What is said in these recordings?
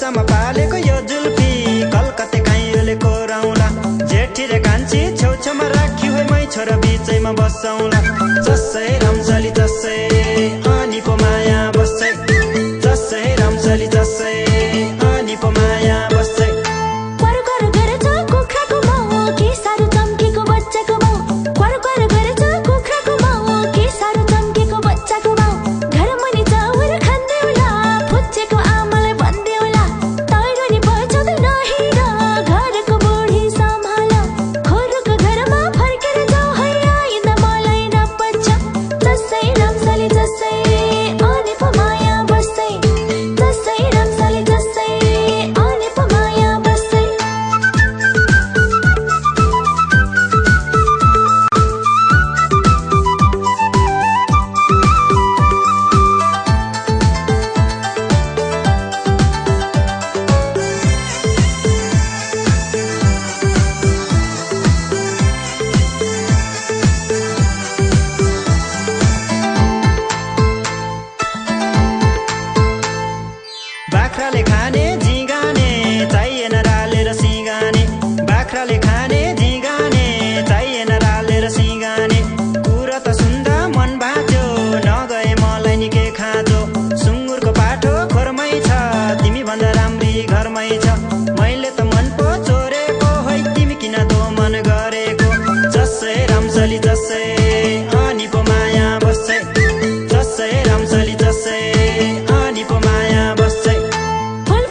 बच्चामा पालेको यो जुल्फी कलकत्ते काइयोले कोराउला जेठी र कान्छी छेउछेउमा राखी होइ मै छोरा बिचैमा बसौला जसै रामचली जसै अनि पो माया बस्छै जसै रामचली जसै अनि पो माया बस्छै बाख्राले खाने झिगाने चाहिएन रालेर सिगाने बाख्राले खाने झिगाने चाहिएन रालेर सिगाने कुरा त सुन्दा मन भाँच्यो नगए मलाई निकै खाँचो सुँगुरको पाठो खोरमै छ तिमी भन्दा राम्री घरमै छ मैले त मन पो चोरेको है तिमी किन दो मन गरेको जसै रामचली जसै अनि पो माया बस्छै जसै रामचली जसै अनि पो माया बस्छै फुल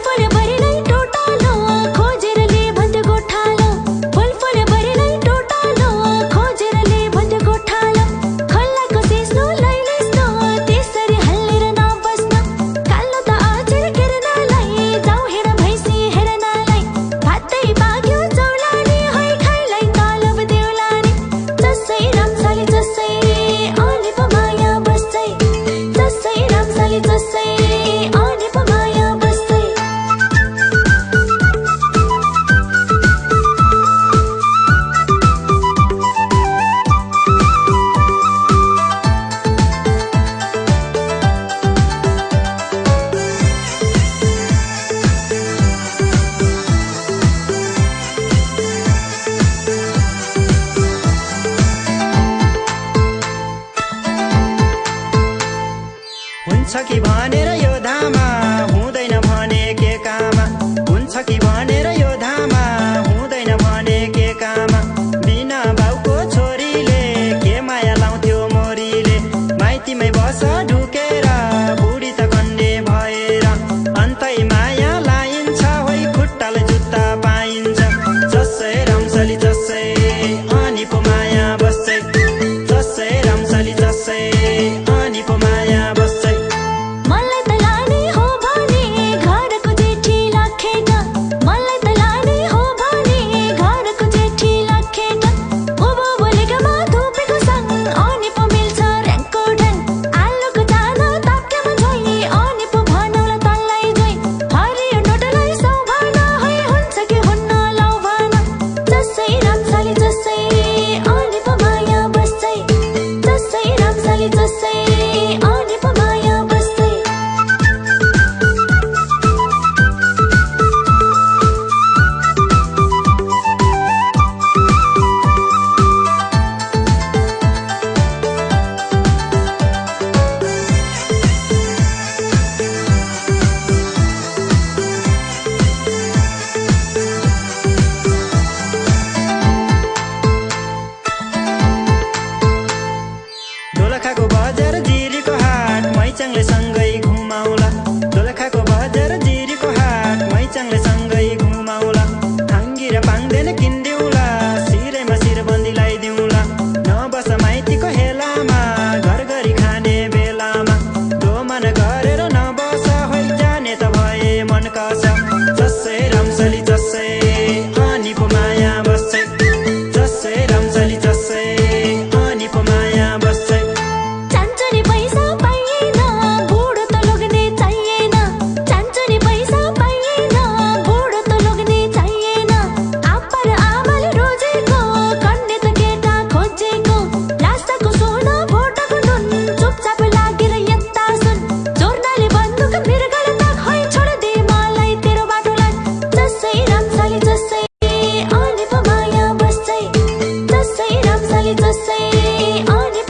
दसैँ आउने